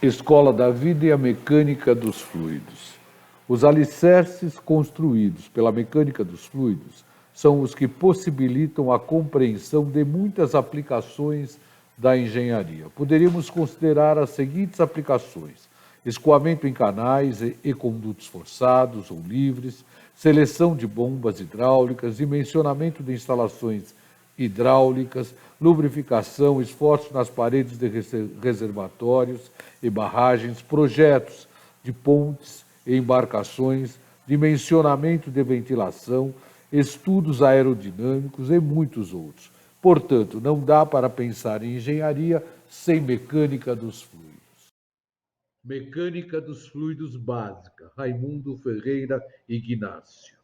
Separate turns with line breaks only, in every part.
Escola da Vida e a Mecânica dos Fluidos. Os alicerces construídos pela mecânica dos fluidos são os que possibilitam a compreensão de muitas aplicações da engenharia. Poderíamos considerar as seguintes aplicações: escoamento em canais e condutos forçados ou livres, seleção de bombas hidráulicas, dimensionamento de instalações hidráulicas, lubrificação, esforço nas paredes de reservatórios e barragens, projetos de pontes e embarcações, dimensionamento de ventilação, estudos aerodinâmicos e muitos outros. Portanto, não dá para pensar em engenharia sem mecânica dos fluidos. Mecânica dos fluidos básica, Raimundo Ferreira Ignácio.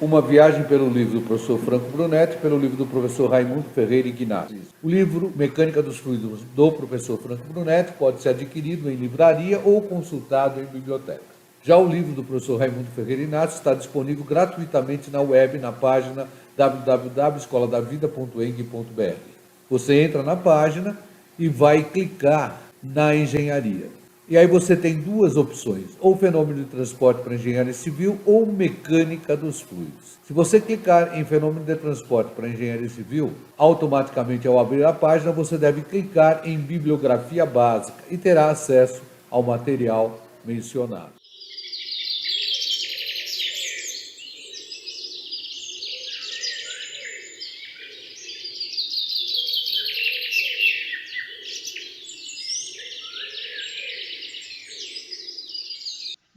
Uma viagem pelo livro do professor Franco Brunetti e pelo livro do professor Raimundo Ferreira Ignácio. O livro Mecânica dos Fluidos do professor Franco Brunetti pode ser adquirido em livraria ou consultado em biblioteca. Já o livro do professor Raimundo Ferreira Ignácio está disponível gratuitamente na web, na página www.escoladavida.eng.br. Você entra na página e vai clicar na engenharia. E aí você tem duas opções, ou fenômeno de transporte para engenharia civil ou mecânica dos fluidos. Se você clicar em fenômeno de transporte para engenharia civil, automaticamente ao abrir a página você deve clicar em bibliografia básica e terá acesso ao material mencionado.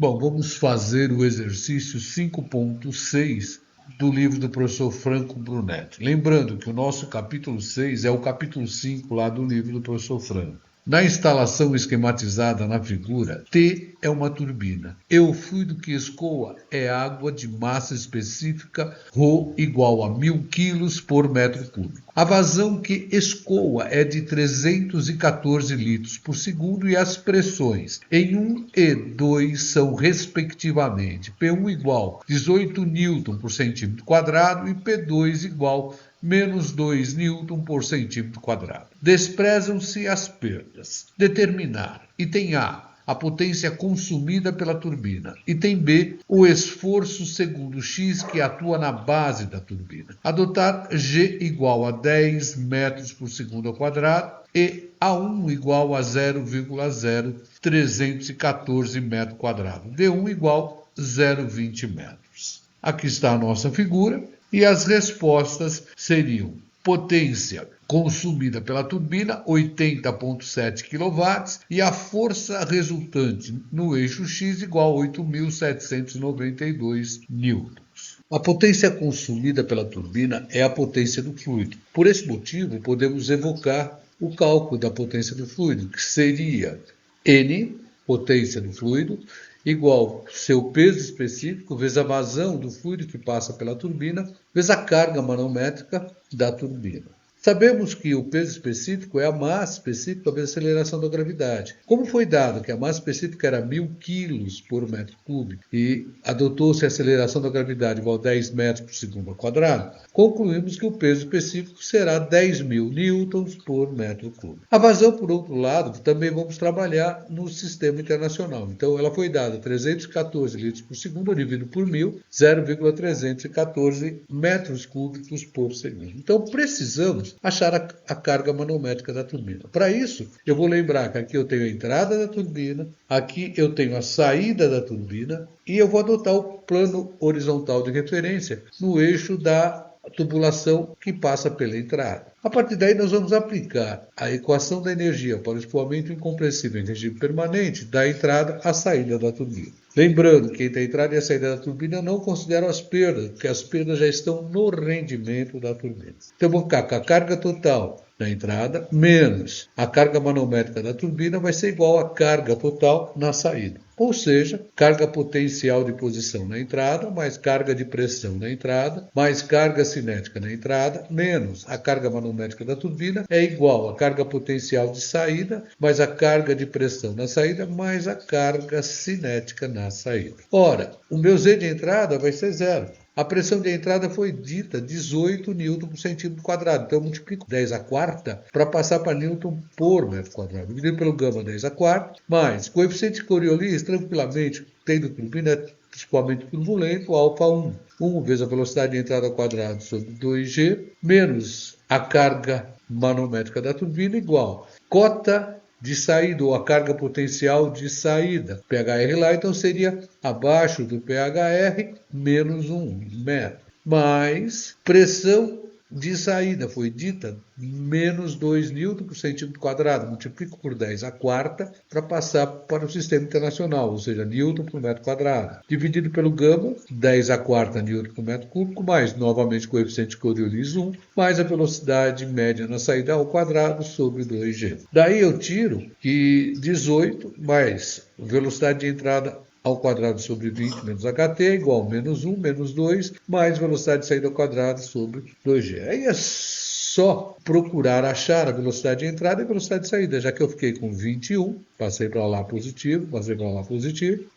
Bom, vamos fazer o exercício 5.6 do livro do professor Franco Brunetti. Lembrando que o nosso capítulo 6 é o capítulo 5 lá do livro do professor Franco. Na instalação esquematizada na figura, T é uma turbina e o fluido que escoa é água de massa específica ρ igual a 1000 kg por metro cúbico. A vazão que escoa é de 314 litros por segundo e as pressões em 1 e 2 são respectivamente P1 igual 18 N por centímetro quadrado e P2 igual menos 2 N por centímetro quadrado. Desprezam-se as perdas. Determinar. Item A potência consumida pela turbina. Item B, o esforço segundo X que atua na base da turbina. Adotar G igual a 10 metros por segundo ao quadrado e A1 igual a 0,0314 metros quadrados. D1 igual a 0,20 metros. Aqui está a nossa figura. E as respostas seriam: potência consumida pela turbina, 80,7 kW, e a força resultante no eixo X igual a 8.792 newtons. A potência consumida pela turbina é a potência do fluido. Por esse motivo, podemos evocar o cálculo da potência do fluido, que seria N, potência do fluido, igual seu peso específico vezes a vazão do fluido que passa pela turbina, vezes a carga manométrica da turbina. Sabemos que o peso específico é a massa específica vezes a aceleração da gravidade. Como foi dado que a massa específica era 1000 kg por metro cúbico e adotou-se a aceleração da gravidade igual a 10 metros por segundo ao quadrado, concluímos que o peso específico será 10.000 newtons por metro cúbico. A vazão, por outro lado, também vamos trabalhar no sistema internacional. Então, ela foi dada 314 litros por segundo, dividido por 1000, 0,314 metros cúbicos por segundo. Então, precisamos achar a carga manométrica da turbina. Para isso, eu vou lembrar que aqui eu tenho a entrada da turbina, aqui eu tenho a saída da turbina e eu vou adotar o plano horizontal de referência no eixo da tubulação que passa pela entrada. A partir daí, nós vamos aplicar a equação da energia para o escoamento incompressível em regime permanente da entrada à saída da turbina. Lembrando que entre a entrada e a saída da turbina não consideram as perdas, porque as perdas já estão no rendimento da turbina. Então, vamos ficar com a carga total na entrada menos a carga manométrica da turbina vai ser igual à carga total na saída. Ou seja, carga potencial de posição na entrada, mais carga de pressão na entrada, mais carga cinética na entrada, menos a carga manométrica da turbina, é igual à carga potencial de saída, mais a carga de pressão na saída, mais a carga cinética na saída. Ora, o meu Z de entrada vai ser zero. A pressão de entrada foi dita 18 newton por centímetro quadrado. Então eu multiplico 10 a quarta para passar para newton por metro quadrado. Dividido pelo gama 10 a quarta, mais coeficiente de Coriolis, tranquilamente, tendo turbina principalmente turbulento, alfa 1. 1 vezes a velocidade de entrada ao quadrado sobre 2g, menos a carga manométrica da turbina, igual cota de saída, ou a carga potencial de saída. PHR lá, então, seria abaixo do PHR, menos 1 metro. Mais pressão de saída, foi dita, menos 2 newton por centímetro quadrado. Multiplico por 10 a quarta para passar para o sistema internacional, ou seja, newton por metro quadrado. Dividido pelo gama, 10 a quarta newton por metro cúbico, mais, novamente, coeficiente de Coriolis 1, mais a velocidade média na saída ao quadrado sobre 2g. Daí eu tiro que 18 mais velocidade de entrada ao quadrado sobre 20 menos HT igual menos 1, menos 2, mais velocidade de saída ao quadrado sobre 2G. Aí é só procurar achar a velocidade de entrada e a velocidade de saída, já que eu fiquei com 21, passei para lá positivo,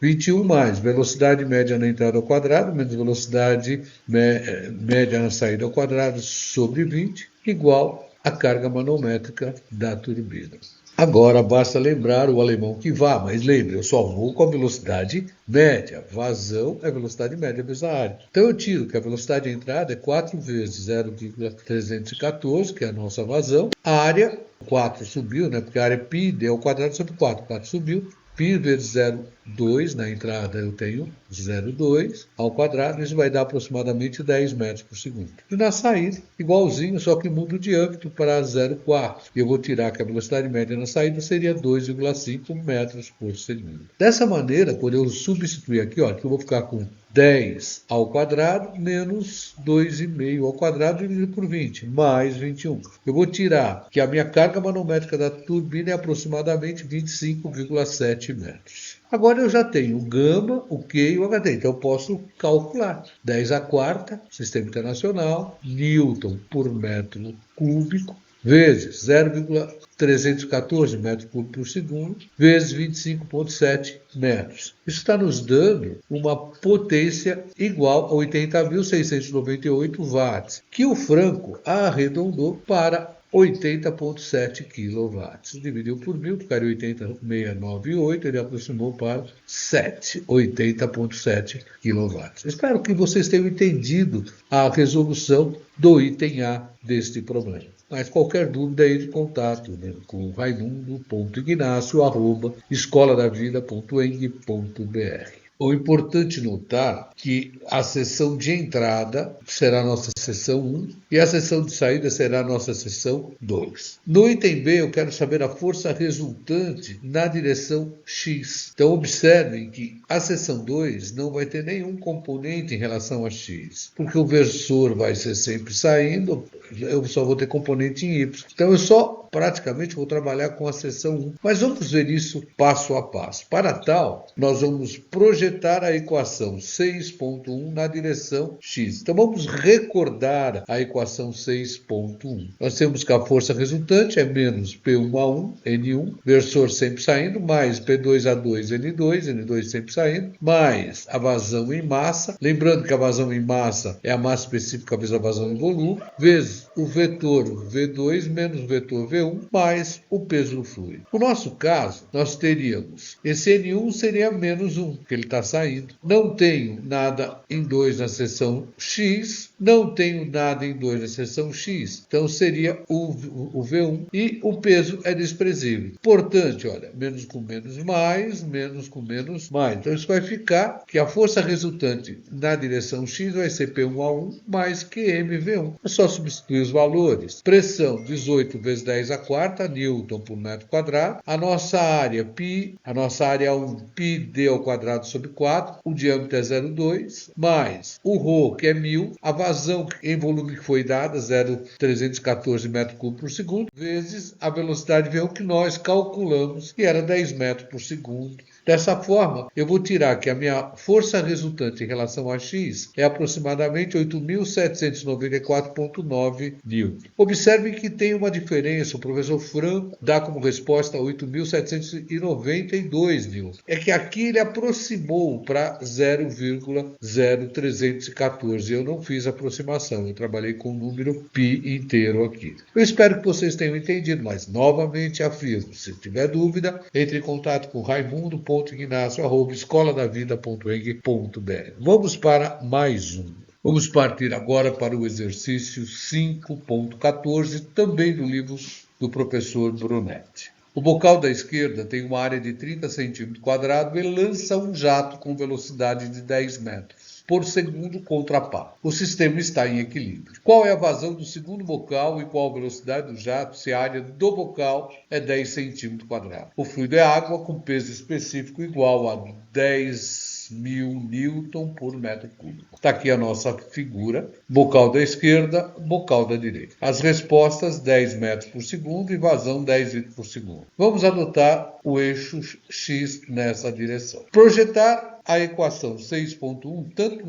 21 mais velocidade média na entrada ao quadrado, menos velocidade média na saída ao quadrado sobre 20, igual a carga manométrica da turbina. Agora basta lembrar o alemão que vá, mas lembre, eu só vou com a velocidade média. Vazão é velocidade média vezes a área. Então eu tiro que a velocidade de entrada é 4 vezes 0,314, que é a nossa vazão. A área, 4 subiu, né? Porque a área é π d ao quadrado sobre 4. 4 subiu. Π vezes 0,2, na entrada eu tenho 0,2 ao quadrado, isso vai dar aproximadamente 10 metros por segundo. E na saída, igualzinho, só que muda o diâmetro para 0,4. E eu vou tirar que a velocidade média na saída seria 2,5 metros por segundo. Dessa maneira, quando eu substituir aqui, ó, eu vou ficar com 10 ao quadrado menos 2,5 ao quadrado dividido por 20, mais 21. Eu vou tirar que a minha carga manométrica da turbina é aproximadamente 25,7 metros. Agora eu já tenho o gama, o Q e o HT, então eu posso calcular. 10 a quarta, sistema internacional, newton por metro cúbico, vezes 0,314 metros cúbicos por segundo, vezes 25,7 metros. Isso está nos dando uma potência igual a 80.698 watts, que o Franco arredondou para 80,7 kW. Dividiu por 1000, ficaria 80,698, ele aproximou para 80,7 kW. Espero que vocês tenham entendido a resolução do item A deste problema. Mas qualquer dúvida aí de contato, né, com raimundo.ignacio@escoladavida.eng.br. O importante notar que a seção de entrada será a nossa seção 1 e a seção de saída será a nossa seção 2. No item B, eu quero saber a força resultante na direção X. Então, observem que a seção 2 não vai ter nenhum componente em relação a X, porque o versor vai ser sempre saindo, eu só vou ter componente em Y. Então, eu só praticamente vou trabalhar com a seção 1. Mas vamos ver isso passo a passo. Para tal, nós vamos projetar a equação 6.1 na direção X. Então vamos recordar a equação 6.1. Nós temos que a força resultante é menos P1A1, N1, versor sempre saindo, mais P2A2, N2, N2 sempre saindo, mais a vazão em massa. Lembrando que a vazão em massa é a massa específica vezes a vazão em volume, vezes o vetor V2 menos o vetor V1, mais o peso do fluido. No nosso caso, nós teríamos esse N1 seria menos 1, que ele está saindo. Não tenho nada em 2 na seção X, não tenho nada em 2 na seção X. Então seria o V1 e o peso é desprezível. Portanto, olha, menos com menos mais, menos com menos mais. Então isso vai ficar que a força resultante na direção X vai ser P1A1 mais QMV1. É só substituir os valores. Pressão 18 vezes 10 a quarta, newton por metro quadrado. A nossa área π, a nossa área 1, π d ao quadrado sobre 4, o diâmetro é 0,2, mais o ρ, que é 1000, a vazão em volume que foi dada, 0,314 metros cúbicos por segundo, vezes a velocidade V1 que nós calculamos, que era 10 metros por segundo. Dessa forma, eu vou tirar que a minha força resultante em relação a X é aproximadamente 8.794,9 N. Observe que tem uma diferença, isso, o professor Franco dá como resposta 8.792 newtons. É que aqui ele aproximou para 0,0314. Eu não fiz aproximação, eu trabalhei com o número π inteiro aqui. Eu espero que vocês tenham entendido, mas novamente afirmo, se tiver dúvida, entre em contato com raimundo.ignacio@escoladavida.eng.br. Vamos para mais um. Vamos partir agora para o exercício 5.14, também do livro do professor Brunetti. O bocal da esquerda tem uma área de 30 centímetros quadrados e lança um jato com velocidade de 10 metros por segundo contra pá. O sistema está em equilíbrio. Qual é a vazão do segundo bocal e qual a velocidade do jato se a área do bocal é 10 centímetros quadrados? O fluido é água com peso específico igual a 10.000 newton por metro cúbico. Está aqui a nossa figura, bocal da esquerda, bocal da direita. As respostas 10 metros por segundo e vazão 10 litros por segundo. Vamos adotar o eixo X nessa direção. Projetar a equação 6.1 tanto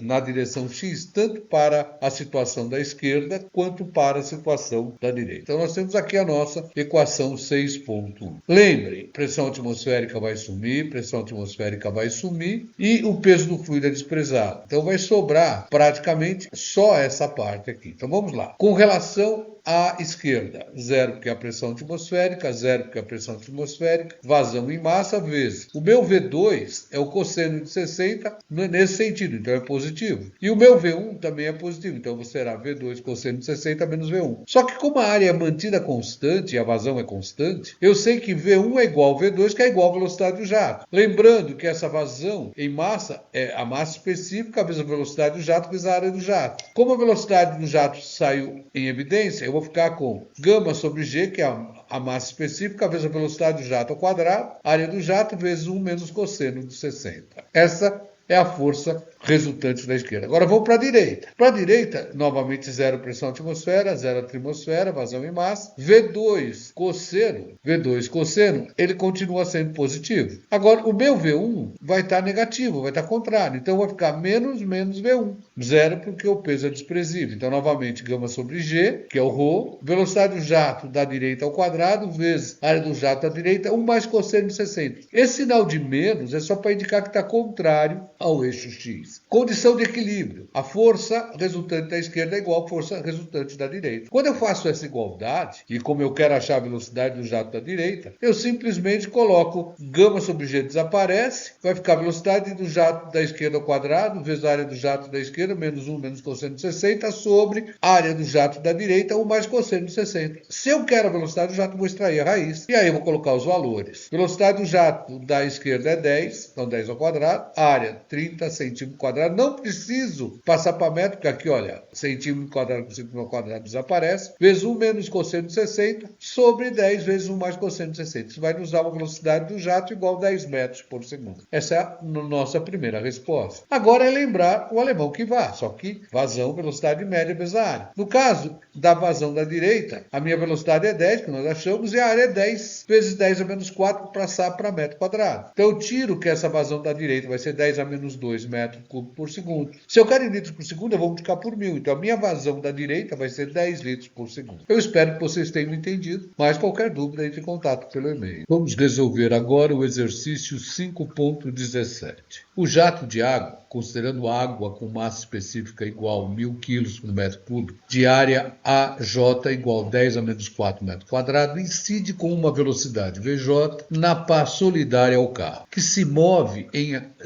na direção X, tanto para a situação da esquerda, quanto para a situação da direita. Então, nós temos aqui a nossa equação 6.1. Lembrem, pressão atmosférica vai sumir, pressão atmosférica vai sumir e o peso do fluido é desprezado. Então, vai sobrar praticamente só essa parte aqui. Então, vamos lá. Com relação à esquerda, 0 porque é a pressão atmosférica, 0 porque é a pressão atmosférica, vazão em massa, vezes. O meu V2 é o cosseno de 60 nesse sentido, então é positivo. E o meu V1 também é positivo, então será V2 cosseno de 60 menos V1. Só que como a área é mantida constante e a vazão é constante, eu sei que V1 é igual a V2, que é igual à velocidade do jato. Lembrando que essa vazão em massa é a massa específica vezes a velocidade do jato vezes a área do jato. Como a velocidade do jato saiu em evidência, eu vou ficar com gama sobre G, que é a massa específica vezes a velocidade do jato ao quadrado, área do jato vezes 1 menos cosseno de 60. Essa é a força resultante da esquerda. Agora vamos para a direita. Para a direita, novamente 0 pressão atmosfera, 0 atmosfera, vazão em massa. V2 cosseno, ele continua sendo positivo. Agora o meu V1 vai estar negativo, vai estar contrário. Então vai ficar menos V1. 0 porque o peso é desprezível. Então novamente gama sobre G, que é o ρ, velocidade do jato da direita ao quadrado, vezes área do jato da direita, 1 mais cosseno de 60. Esse sinal de menos é só para indicar que está contrário ao eixo X. Condição de equilíbrio. A força resultante da esquerda é igual à força resultante da direita. Quando eu faço essa igualdade, e como eu quero achar a velocidade do jato da direita, eu simplesmente coloco gama sobre G desaparece, vai ficar a velocidade do jato da esquerda ao quadrado, vezes a área do jato da esquerda, menos 1 menos cosseno de 60, sobre a área do jato da direita, 1 mais cosseno de 60. Se eu quero a velocidade do jato, vou extrair a raiz, e aí eu vou colocar os valores. Velocidade do jato da esquerda é 10, então 10 ao quadrado, área 30 centímetros quadrados. Não preciso passar para metro, porque aqui, olha, centímetro quadrado por centímetro quadrado desaparece, vezes 1 menos cosseno de 60, sobre 10 vezes 1 mais cosseno de 60. Isso vai nos dar uma velocidade do jato igual a 10 metros por segundo. Essa é a nossa primeira resposta. Agora é lembrar o alemão que vá, só que vazão, velocidade média vezes a área. No caso da vazão da direita, a minha velocidade é 10, que nós achamos, e a área é 10 vezes 10 a menos 4 para passar para metro quadrado. Então eu tiro que essa vazão da direita vai ser 10 a menos 2 metros cúbicos por segundo. Se eu quero em litros por segundo, eu vou multiplicar por 1000. Então a minha vazão da direita vai ser 10 litros por segundo. Eu espero que vocês tenham entendido, mas qualquer dúvida, entre em contato pelo e-mail. Vamos resolver agora o exercício 5.17. O jato de água, considerando água com massa específica igual a 1000 kg por metro cúbico, de área AJ igual a 10 a menos 4 metros quadrados, incide com uma velocidade VJ na pá solidária ao carro, que se move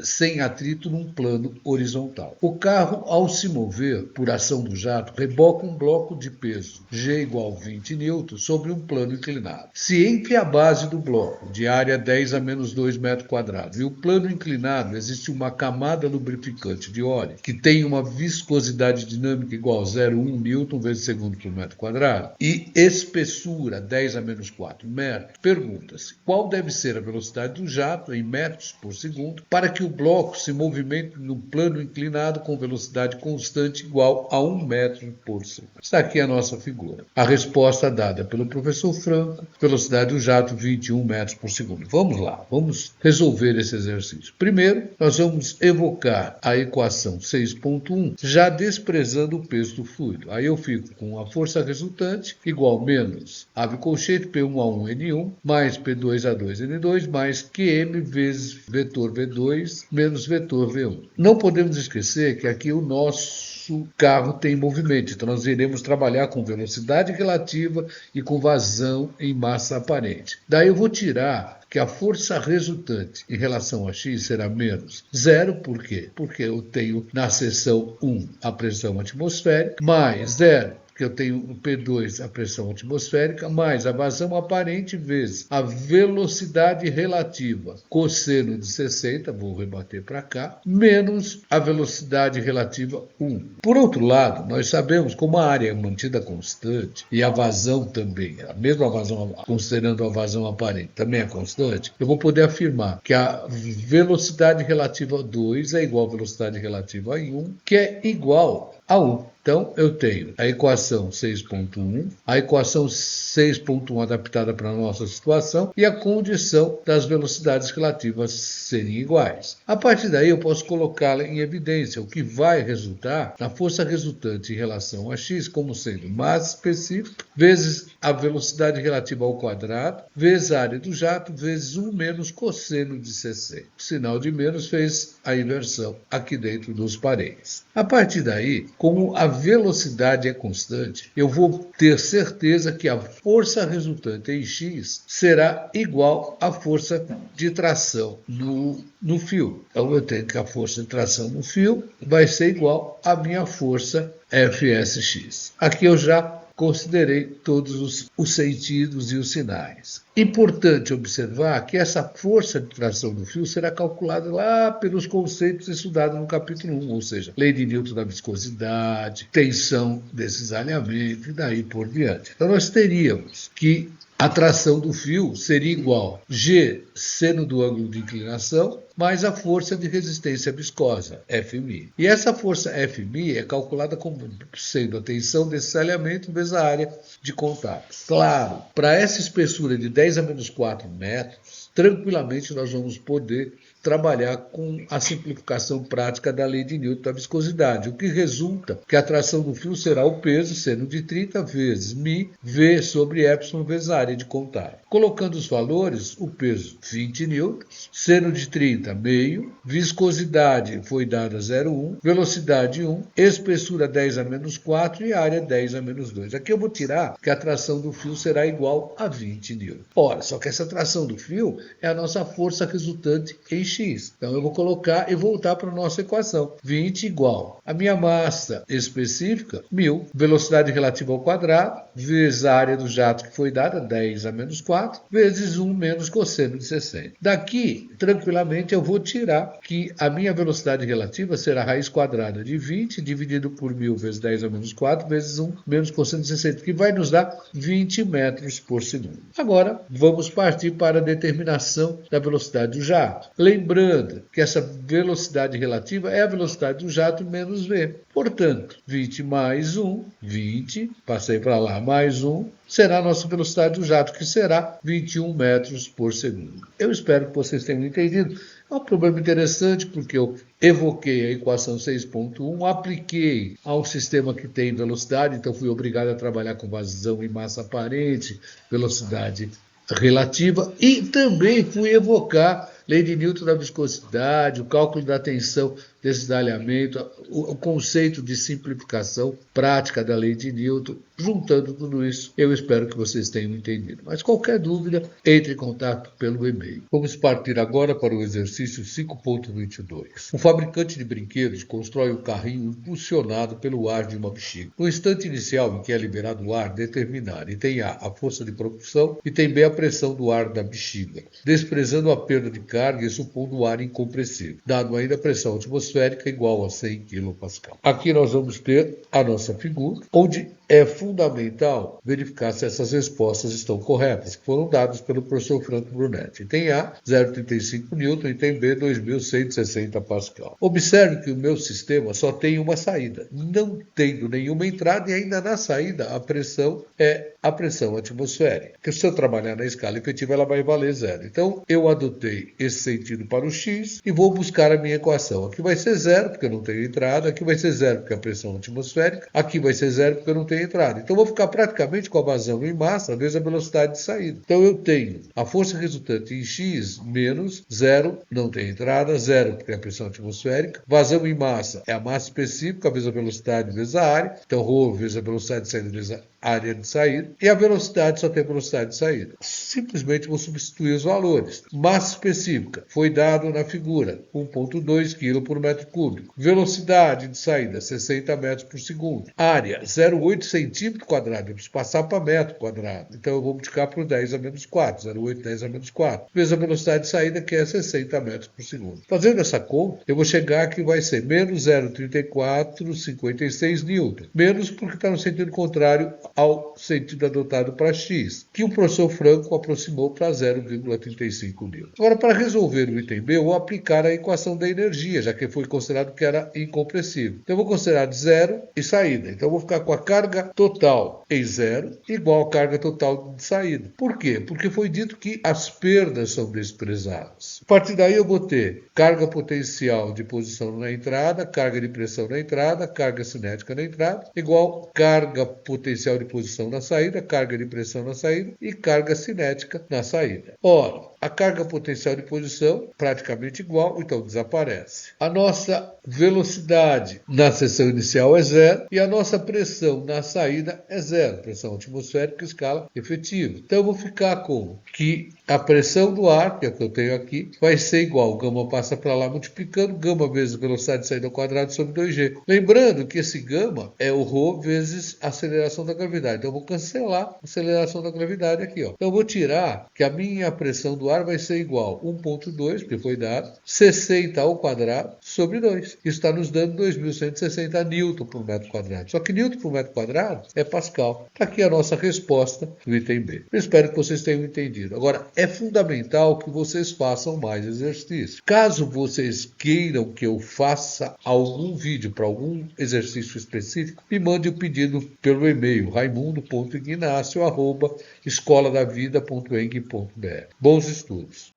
sem atrito num plano horizontal. O carro, ao se mover por ação do jato, reboca um bloco de peso G igual a 20 N sobre um plano inclinado. Se entre a base do bloco, de área 10 a menos 2 metros quadrados, e o plano inclinado existe uma camada lubrificante de óleo que tem uma viscosidade dinâmica igual a 0,1 N vezes segundo por metro quadrado e espessura 10 a menos 4 metros, pergunta-se qual deve ser a velocidade do jato em metros por segundo para que o bloco se se movimenta no plano inclinado com velocidade constante igual a 1 metro por segundo. Está aqui a nossa figura. A resposta dada pelo professor Franco, velocidade do jato 21 metros por segundo. Vamos lá, vamos resolver esse exercício. Primeiro, nós vamos evocar a equação 6.1, já desprezando o peso do fluido. Aí eu fico com a força resultante igual menos ave colchete P1A1N1 mais P2A2N2 mais QM vezes vetor V2 menos vetor V1. Não podemos esquecer que aqui o nosso carro tem movimento, então nós iremos trabalhar com velocidade relativa e com vazão em massa aparente. Daí eu vou tirar que a força resultante em relação a x será menos zero, por quê? Porque eu tenho na seção 1 a pressão atmosférica, mais zero, que eu tenho o P2, a pressão atmosférica, mais a vazão aparente vezes a velocidade relativa, cosseno de 60, vou rebater para cá, menos a velocidade relativa 1. Por outro lado, nós sabemos como a área é mantida constante e a vazão também, a mesma vazão, considerando a vazão aparente, também é constante, eu vou poder afirmar que a velocidade relativa a 2 é igual à velocidade relativa a 1, que é igual a 1. Então, eu tenho a equação 6.1, a equação 6.1 adaptada para a nossa situação e a condição das velocidades relativas serem iguais. A partir daí, eu posso colocá-la em evidência, o que vai resultar na força resultante em relação a x como sendo massa específica vezes a velocidade relativa ao quadrado, vezes a área do jato, vezes 1 menos cosseno de 60. O sinal de menos fez a inversão aqui dentro dos parênteses. A partir daí, como a velocidade é constante, eu vou ter certeza que a força resultante em x será igual à força de tração no fio. Então, eu tenho que a força de tração no fio vai ser igual à minha força Fsx. Aqui eu já considerei todos os sentidos e os sinais. Importante observar que essa força de tração do fio será calculada lá pelos conceitos estudados no capítulo 1, ou seja, lei de Newton da viscosidade, tensão desses alinhamentos e daí por diante. Então nós teríamos que a tração do fio seria igual a G seno do ângulo de inclinação mais a força de resistência viscosa, Fm. E essa força Fm é calculada como sendo a tensão desse alinhamento vezes a área de contato. Claro, para essa espessura de 10 a menos 4 metros, tranquilamente nós vamos poder trabalhar com a simplificação prática da lei de Newton da viscosidade, o que resulta que a tração do fio será o peso seno de 30 vezes μ V sobre epsilon vezes a área de contato. Colocando os valores, o peso 20 newtons, seno de 30 meio, viscosidade foi dada 0,1, velocidade 1, espessura 10 a menos 4 e área 10 a menos 2. Aqui eu vou tirar que a tração do fio será igual a 20 newtons. Ora, só que essa tração do fio é a nossa força resultante em x. Então eu vou colocar e voltar para a nossa equação. 20 igual a minha massa específica, 1000, velocidade relativa ao quadrado, vezes a área do jato que foi dada, 10 a menos 4, vezes 1 menos cosseno de 60. Daqui, tranquilamente, eu vou tirar que a minha velocidade relativa será a raiz quadrada de 20 dividido por 1000 vezes 10 a menos 4 vezes 1 menos cosseno de 60, que vai nos dar 20 metros por segundo. Agora, vamos partir para a determinação da velocidade do jato. Lembrando que essa velocidade relativa é a velocidade do jato menos v. Portanto, 20 mais 1, 20, passei para lá, mais 1, será a nossa velocidade do jato, que será 21 metros por segundo. Eu espero que vocês tenham entendido. É um problema interessante porque eu evoquei a equação 6.1, apliquei a um sistema que tem velocidade, então fui obrigado a trabalhar com vazão e massa aparente, velocidade relativa, e também fui evocar lei de Newton da viscosidade, o cálculo da tensão desse alinhamento, o conceito de simplificação prática da lei de Newton. Juntando tudo isso, eu espero que vocês tenham entendido. Mas qualquer dúvida, entre em contato pelo e-mail. Vamos partir agora para o exercício 5.22. Um fabricante de brinquedos constrói um carrinho impulsionado pelo ar de uma bexiga. No instante inicial em que é liberado o ar, determinar e tem A, a força de propulsão, e tem B, a pressão do ar da bexiga, desprezando a perda de carga e supondo o ar incompressível, dado ainda a pressão atmosférica igual a 100 kPa. Aqui nós vamos ter a nossa figura, onde é fundamental verificar se essas respostas estão corretas, que foram dadas pelo professor Franco Brunetti. Tem A, 0,35 Newton, e tem B, 2.160 Pascal. Observe que o meu sistema só tem uma saída, não tendo nenhuma entrada, e ainda na saída a pressão é a pressão atmosférica. Porque se eu trabalhar na escala efetiva, ela vai valer zero. Então, eu adotei esse sentido para o x e vou buscar a minha equação. Aqui vai ser zero, porque eu não tenho entrada. Aqui vai ser zero, porque é a pressão atmosférica. Aqui vai ser zero, porque eu não tenho entrada. Então, eu vou ficar praticamente com a vazão em massa vezes a velocidade de saída. Então, eu tenho a força resultante em x menos zero, não tem entrada, zero, porque é a pressão atmosférica. Vazão em massa é a massa específica vezes a velocidade vezes a área. Então, ρ vezes a velocidade de saída vezes a área de saída, e a velocidade só tem velocidade de saída. Simplesmente vou substituir os valores. Massa específica foi dado na figura, 1,2 kg por metro cúbico. Velocidade de saída, 60 metros por segundo. Área, 0,8 centímetro quadrado. Eu preciso passar para metro quadrado. Então eu vou multiplicar por 10 a menos 4. 0,8, 10 a menos 4. Vezes a velocidade de saída, que é 60 metros por segundo. Fazendo essa conta, eu vou chegar que vai ser menos 0,3456 newton. Menos porque está no sentido contrário ao sentido adotado para x, que o professor Franco aproximou para 0,35 newton. Agora, para resolver o item B, eu vou aplicar a equação da energia, já que foi considerado que era incompressível. Então, eu vou considerar de zero e saída. Então, eu vou ficar com a carga total em zero igual à carga total de saída. Por quê? Porque foi dito que as perdas são desprezadas. A partir daí, eu vou ter carga potencial de posição na entrada, carga de pressão na entrada, carga cinética na entrada, igual carga potencial de posição na saída, carga de pressão na saída e carga cinética na saída. Ora, a carga potencial de posição praticamente igual, então desaparece. A nossa velocidade na seção inicial é zero e a nossa pressão na saída é zero, pressão atmosférica escala efetiva. Então eu vou ficar com que a pressão do ar, que é o que eu tenho aqui, vai ser igual, gama passa para lá multiplicando, gama vezes velocidade de saída ao quadrado sobre 2g. Lembrando que esse gama é o ρ vezes a aceleração da gravidade. Então eu vou cancelar a aceleração da gravidade aqui. Então eu vou tirar que a minha pressão do ar vai ser igual a 1,2, porque foi dado, 60 ao quadrado sobre 2. Isso está nos dando 2.160 newton por metro quadrado. Só que newton por metro quadrado é pascal. Está aqui a nossa resposta do item B. Eu espero que vocês tenham entendido. Agora, é fundamental que vocês façam mais exercício. Caso vocês queiram que eu faça algum vídeo para algum exercício específico, me mande o pedido pelo e-mail raimundo.ignacio@escoladavida.eng.br. Bons estudos!